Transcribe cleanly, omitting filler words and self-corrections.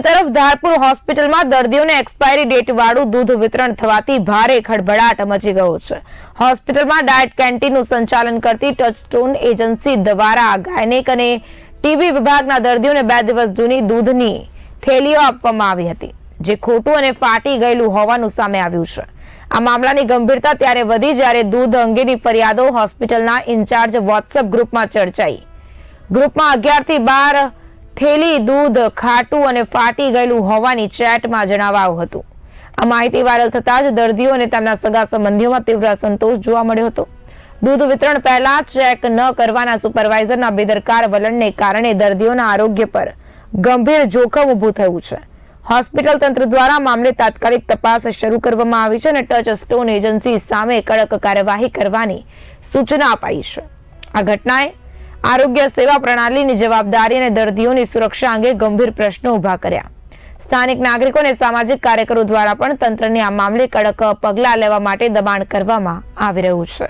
તરફ ધારપુર હોસ્પિટલમાં દર્દીઓને એક્સપાયરી ડેટ વાળું દૂધ વિતરણ થવાથી ભારે ખળભળાટ મચી ગયો છે। હોસ્પિટલમાં ડાયટ કેન્ટીનનું સંચાલન કરતી ટચસ્ટોન એજન્સી દ્વારા ગાયનેક અને ટીબી વિભાગના દર્દીઓને 2 દિવસ જૂની દૂધની થેલીઓ આપવામાં આવી હતી, જે ખોટું અને ફાટી ગયેલું હોવાનું સામે આવ્યું છે। આ મામલાની ગંભીરતા ત્યારે વધી જ્યારે દૂધ અંગેની ફરિયાદો હોસ્પિટલના ઇન્ચાર્જ વોટ્સએપ ગ્રુપમાં ચર્ચાઈ। ગ્રુપમાં 11 થી 12 થેલી દૂધ ખાટું અને ફાટી ગયેલું હોવાની ચેટમાં જણાવાયું હતું। આ માહિતી વાયરલ થતાં જ દર્દીઓ અને તેમના સગા સંબંધીઓમાં તીવ્ર અસંતોષ જોવા મળ્યો હતો। દૂધ વિતરણ પહેલા ચેક ન કરવાના સુપરવાઇઝરના બેદરકાર વલણને કારણે દર્દીઓના આરોગ્ય પર ગંભીર જોખમ ઊભું થયું છે। હોસ્પિટલ તંત્ર દ્વારા મામલે તાત્કાલિક તપાસ શરૂ કરવામાં આવી છે અને ટચસ્ટોન એજન્સી સામે કડક કાર્યવાહી કરવાની સૂચના અપાઈ છે। આ ઘટનાએ આરોગ્ય સેવા પ્રણાલીની જવાબદારી અને દર્દીઓની સુરક્ષા અંગે ગંભીર પ્રશ્નો ઉભા કર્યા। સ્થાનિક નાગરિકો અને સામાજિક કાર્યકરો દ્વારા પણ તંત્રને આ મામલે કડક પગલાં લેવા માટે દબાણ કરવામાં આવી રહ્યું છે।